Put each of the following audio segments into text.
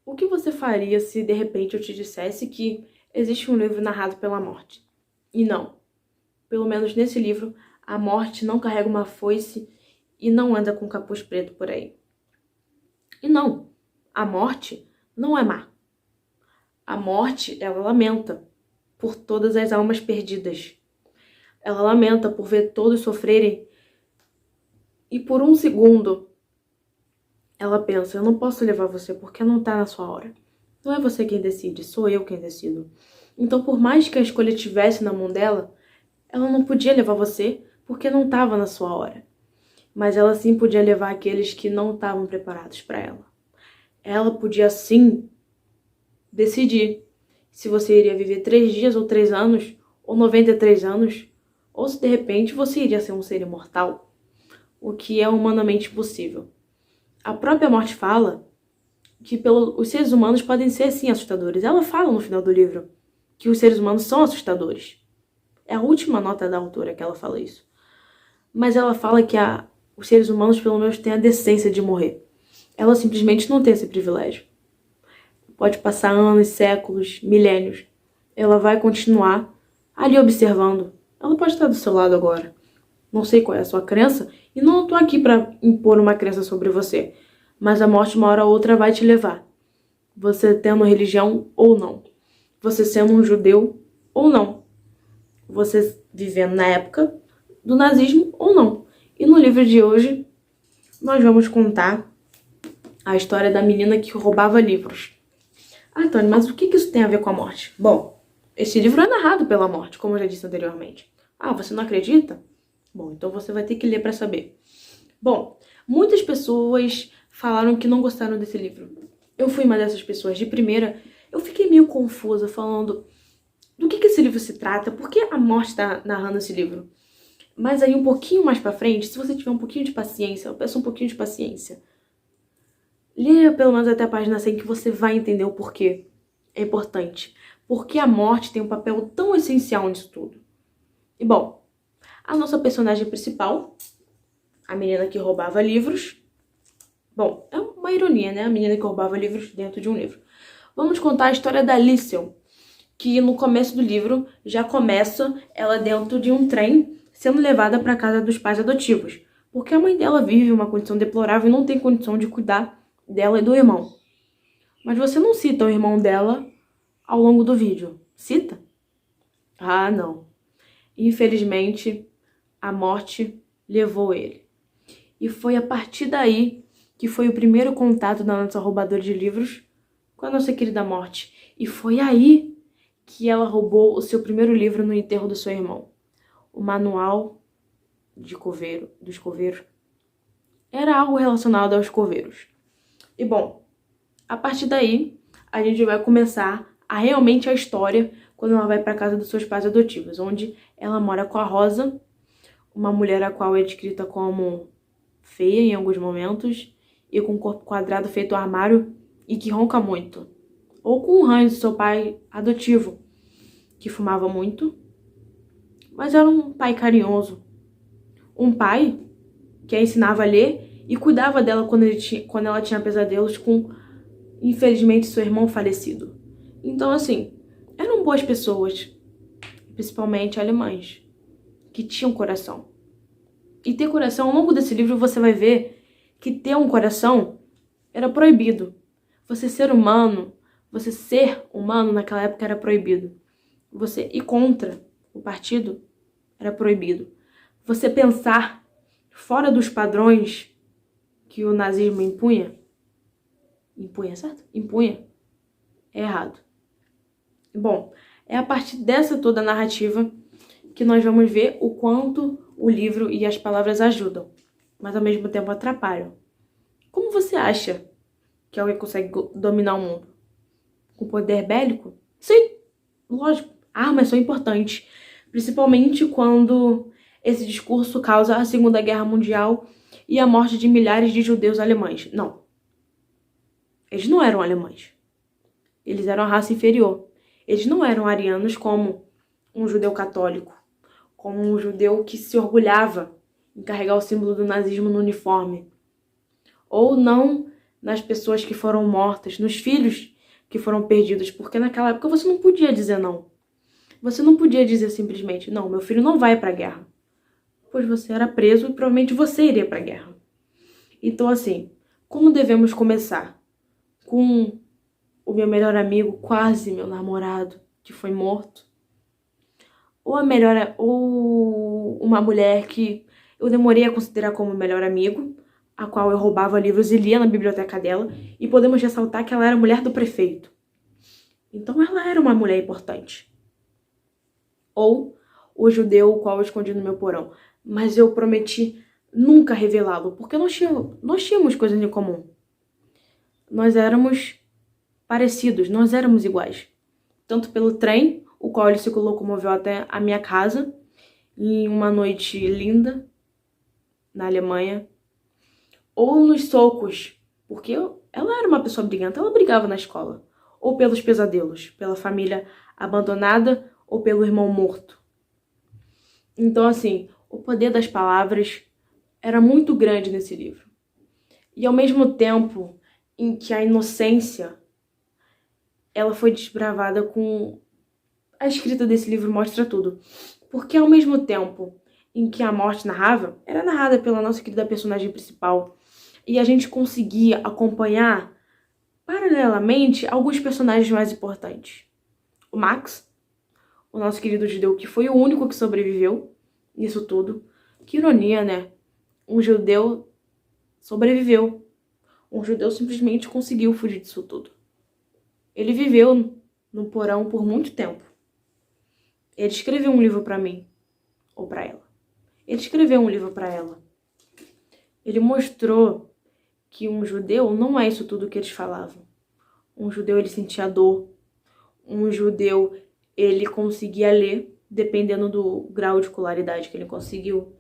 O que você faria se de repente eu te dissesse que existe um livro narrado pela morte? E não, pelo menos nesse livro, a morte não carrega uma foice e não anda com capuz preto por aí. E não, a morte não é má. A morte, ela lamenta por todas as almas perdidas. Ela lamenta por ver todos sofrerem e por um segundo ela pensa, eu não posso levar você porque não tá na sua hora. Não é você quem decide, sou eu quem decido. Então, por mais que a escolha estivesse na mão dela, ela não podia levar você porque não estava na sua hora. Mas ela sim podia levar aqueles que não estavam preparados para ela. Ela podia sim decidir se você iria viver 3 dias ou 3 anos, ou 93 anos, ou se de repente você iria ser um ser imortal, o que é humanamente possível. A própria morte fala que os seres humanos podem ser sim assustadores. Ela fala no final do livro que os seres humanos são assustadores. É a última nota da autora que ela fala isso. Mas ela fala que os seres humanos pelo menos têm a decência de morrer. Ela simplesmente não tem esse privilégio. Pode passar anos, séculos, milênios. Ela vai continuar ali observando. Ela pode estar do seu lado agora. Não sei qual é a sua crença e não estou aqui para impor uma crença sobre você. Mas a morte uma hora ou outra vai te levar. Você tendo religião ou não. Você sendo um judeu ou não. Você vivendo na época do nazismo ou não. E no livro de hoje, nós vamos contar a história da menina que roubava livros. Ah, Tony, mas o que isso tem a ver com a morte? Bom, esse livro é narrado pela morte, como eu já disse anteriormente. Ah, você não acredita? Bom, então você vai ter que ler para saber. Bom, muitas pessoas falaram que não gostaram desse livro. Eu fui uma dessas pessoas. De primeira, eu fiquei meio confusa falando do que esse livro se trata, por que a morte está narrando esse livro. Mas aí um pouquinho mais pra frente, se você tiver um pouquinho de paciência, eu peço um pouquinho de paciência. Leia pelo menos até a página 100 que você vai entender o porquê. É importante. Porque a morte tem um papel tão essencial nisso tudo. E bom, a nossa personagem principal, a menina que roubava livros. Bom, é uma ironia, né? A menina que roubava livros dentro de um livro. Vamos contar a história da Alicia, que no começo do livro já começa ela dentro de um trem sendo levada para casa dos pais adotivos, porque a mãe dela vive uma condição deplorável e não tem condição de cuidar dela e do irmão. Mas você não cita o irmão dela ao longo do vídeo. Cita? Ah, não. Infelizmente, a morte levou ele. E foi a partir daí que foi o primeiro contato da nossa roubadora de livros com a nossa querida morte. E foi aí que ela roubou o seu primeiro livro no enterro do seu irmão. O manual dos coveiros. Era algo relacionado aos coveiros. E bom, a partir daí, a gente vai começar realmente a história quando ela vai para casa dos seus pais adotivos, onde ela mora com a Rosa, uma mulher a qual é descrita como feia em alguns momentos e com um corpo quadrado feito armário e que ronca muito. Ou com o ranço do seu pai adotivo, que fumava muito, mas era um pai carinhoso. Um pai que a ensinava a ler e cuidava dela quando ela tinha pesadelos com, infelizmente, seu irmão falecido. Então, assim, eram boas pessoas, principalmente alemães, que tinham coração. E ter coração, ao longo desse livro você vai ver que ter um coração era proibido. Você ser humano naquela época era proibido. Você ir contra o partido era proibido. Você pensar fora dos padrões que o nazismo impunha, certo? Impunha, é errado. Bom, é a partir dessa toda narrativa que nós vamos ver o quanto o livro e as palavras ajudam, mas ao mesmo tempo atrapalham. Como você acha que alguém consegue dominar o mundo? Com poder bélico? Sim, lógico. Armas são importantes, principalmente quando esse discurso causa a Segunda Guerra Mundial e a morte de milhares de judeus alemães. Não. Eles não eram alemães. Eles eram a raça inferior. Eles não eram arianos como um judeu católico, como um judeu que se orgulhava em carregar o símbolo do nazismo no uniforme. Ou não nas pessoas que foram mortas, nos filhos que foram perdidos, porque naquela época você não podia dizer não. Você não podia dizer simplesmente, não, meu filho não vai para a guerra, pois você era preso e provavelmente você iria para a guerra. Então, assim, como devemos começar? Com o meu melhor amigo, quase meu namorado, que foi morto? Ou uma mulher que eu demorei a considerar como melhor amigo, a qual eu roubava livros e lia na biblioteca dela, e podemos ressaltar que ela era mulher do prefeito. Então ela era uma mulher importante. Ou o judeu o qual eu escondi no meu porão, mas eu prometi nunca revelá-lo, porque nós tínhamos coisas em comum. Nós éramos parecidos, nós éramos iguais. Tanto pelo trem, o qual ele se locomoveu até a minha casa, em uma noite linda, na Alemanha, ou nos socos, porque ela era uma pessoa briganta, ela brigava na escola, ou pelos pesadelos, pela família abandonada ou pelo irmão morto. Então, assim, o poder das palavras era muito grande nesse livro. E ao mesmo tempo em que a inocência ela foi desbravada com a escrita desse livro mostra tudo. Porque ao mesmo tempo em que a morte era narrada pela nossa querida personagem principal, e a gente conseguia acompanhar paralelamente alguns personagens mais importantes. O Max, o nosso querido judeu, que foi o único que sobreviveu nisso tudo. Que ironia, né? Um judeu sobreviveu. Um judeu simplesmente conseguiu fugir disso tudo. Ele viveu no porão por muito tempo. Ele escreveu um livro para mim, ou para ela. Ele escreveu um livro para ela. Ele mostrou que um judeu não é isso tudo que eles falavam. Um judeu, ele sentia dor. Um judeu, ele conseguia ler, dependendo do grau de escolaridade que ele conseguiu.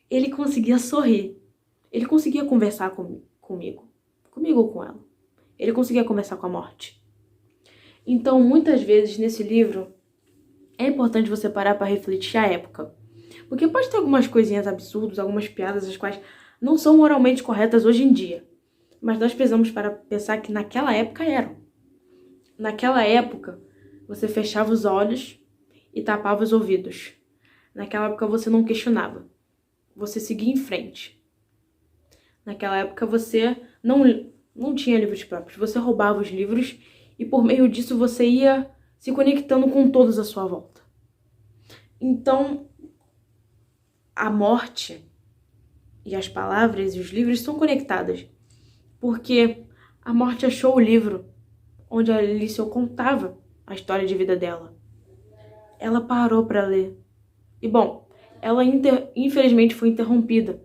Ele conseguia sorrir. Ele conseguia conversar comigo ou com ela. Ele conseguia conversar com a morte. Então, muitas vezes, nesse livro, é importante você parar para refletir a época. Porque pode ter algumas coisinhas absurdas, algumas piadas as quais não são moralmente corretas hoje em dia. Mas nós precisamos para pensar que naquela época eram. Naquela época, você fechava os olhos e tapava os ouvidos. Naquela época você não questionava. Você seguia em frente. Naquela época você não tinha livros próprios. Você roubava os livros e por meio disso você ia se conectando com todos à sua volta. Então, a morte e as palavras e os livros são conectadas. Porque a morte achou o livro onde a Alice contava a história de vida dela. Ela parou para ler. E bom, ela infelizmente foi interrompida.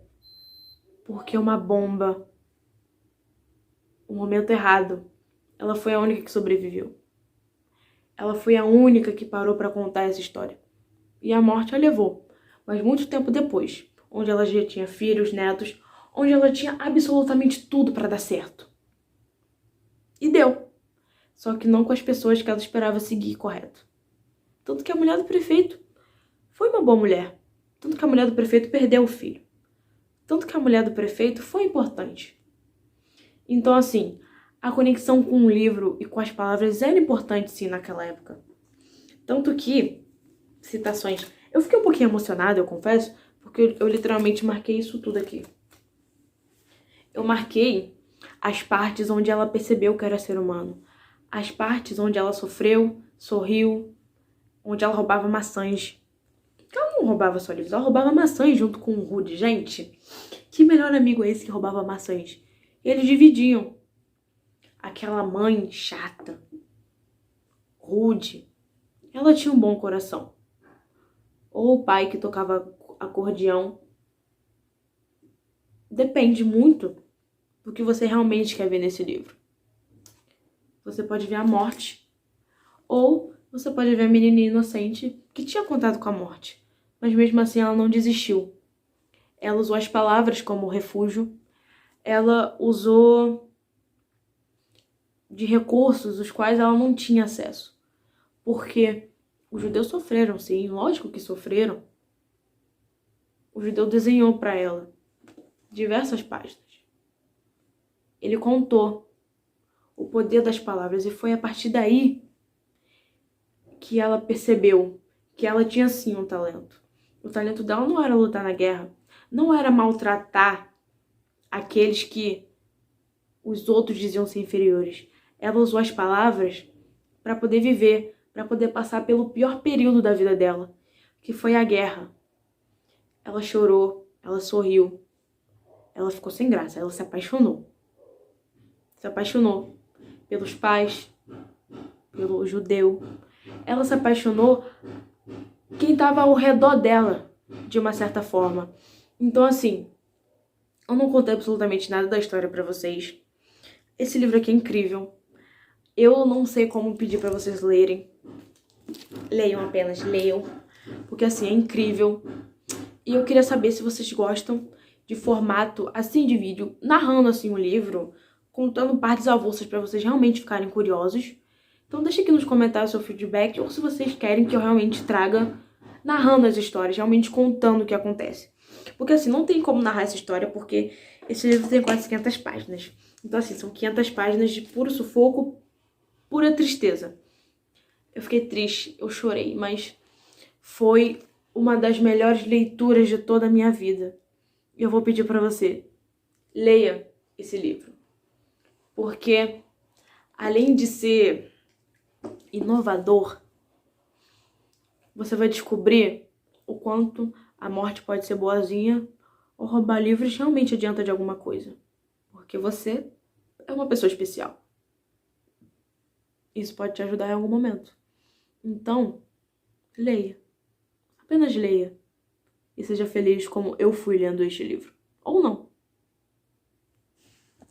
Porque uma bomba, um momento errado, ela foi a única que sobreviveu. Ela foi a única que parou para contar essa história. E a morte a levou, mas muito tempo depois, onde ela já tinha filhos, netos, onde ela tinha absolutamente tudo para dar certo. E deu. Só que não com as pessoas que ela esperava seguir correto. Tanto que a mulher do prefeito foi uma boa mulher. Tanto que a mulher do prefeito perdeu o filho. Tanto que a mulher do prefeito foi importante. Então, assim, a conexão com o livro e com as palavras era importante, sim, naquela época. Tanto que, citações... Eu fiquei um pouquinho emocionada, eu confesso, porque eu literalmente marquei isso tudo aqui. Eu marquei as partes onde ela percebeu que era ser humano. As partes onde ela sofreu, sorriu, onde ela roubava maçãs. Ela não roubava só livros, ela roubava maçãs junto com o Rudy. Gente, que melhor amigo é esse que roubava maçãs? Eles dividiam. Aquela mãe chata, rude, ela tinha um bom coração. Ou o pai que tocava acordeão. Depende muito do que você realmente quer ver nesse livro. Você pode ver a morte, ou você pode ver a menininha inocente que tinha contato com a morte, mas mesmo assim ela não desistiu. Ela usou as palavras como refúgio, ela usou de recursos os quais ela não tinha acesso. Porque os judeus sofreram, sim, lógico que sofreram. O judeu desenhou para ela diversas páginas. Ele contou o poder das palavras e foi a partir daí que ela percebeu que ela tinha sim um talento. O talento dela não era lutar na guerra, não era maltratar aqueles que os outros diziam ser inferiores. Ela usou as palavras para poder viver, para poder passar pelo pior período da vida dela, que foi a guerra. Ela chorou, ela sorriu, ela ficou sem graça, ela se apaixonou. Se apaixonou pelos pais, pelo judeu. Ela se apaixonou quem estava ao redor dela, de uma certa forma. Então, assim, eu não contei absolutamente nada da história pra vocês. Esse livro aqui é incrível. Eu não sei como pedir pra vocês lerem. Leiam apenas, leiam. Porque, assim, é incrível. E eu queria saber se vocês gostam de formato, assim, de vídeo, narrando, assim, o livro, contando partes avulsas pra vocês realmente ficarem curiosos. Então deixa aqui nos comentários o seu feedback, ou se vocês querem que eu realmente traga narrando as histórias, realmente contando o que acontece. Porque assim, não tem como narrar essa história, porque esse livro tem quase 500 páginas. Então assim, são 500 páginas de puro sufoco, pura tristeza. Eu fiquei triste, eu chorei, mas foi uma das melhores leituras de toda a minha vida. E eu vou pedir pra você, leia esse livro. Porque além de ser inovador, você vai descobrir o quanto a morte pode ser boazinha ou roubar livros realmente adianta de alguma coisa. Porque você é uma pessoa especial. Isso pode te ajudar em algum momento. Então, leia. Apenas leia. E seja feliz como eu fui lendo este livro. Ou não.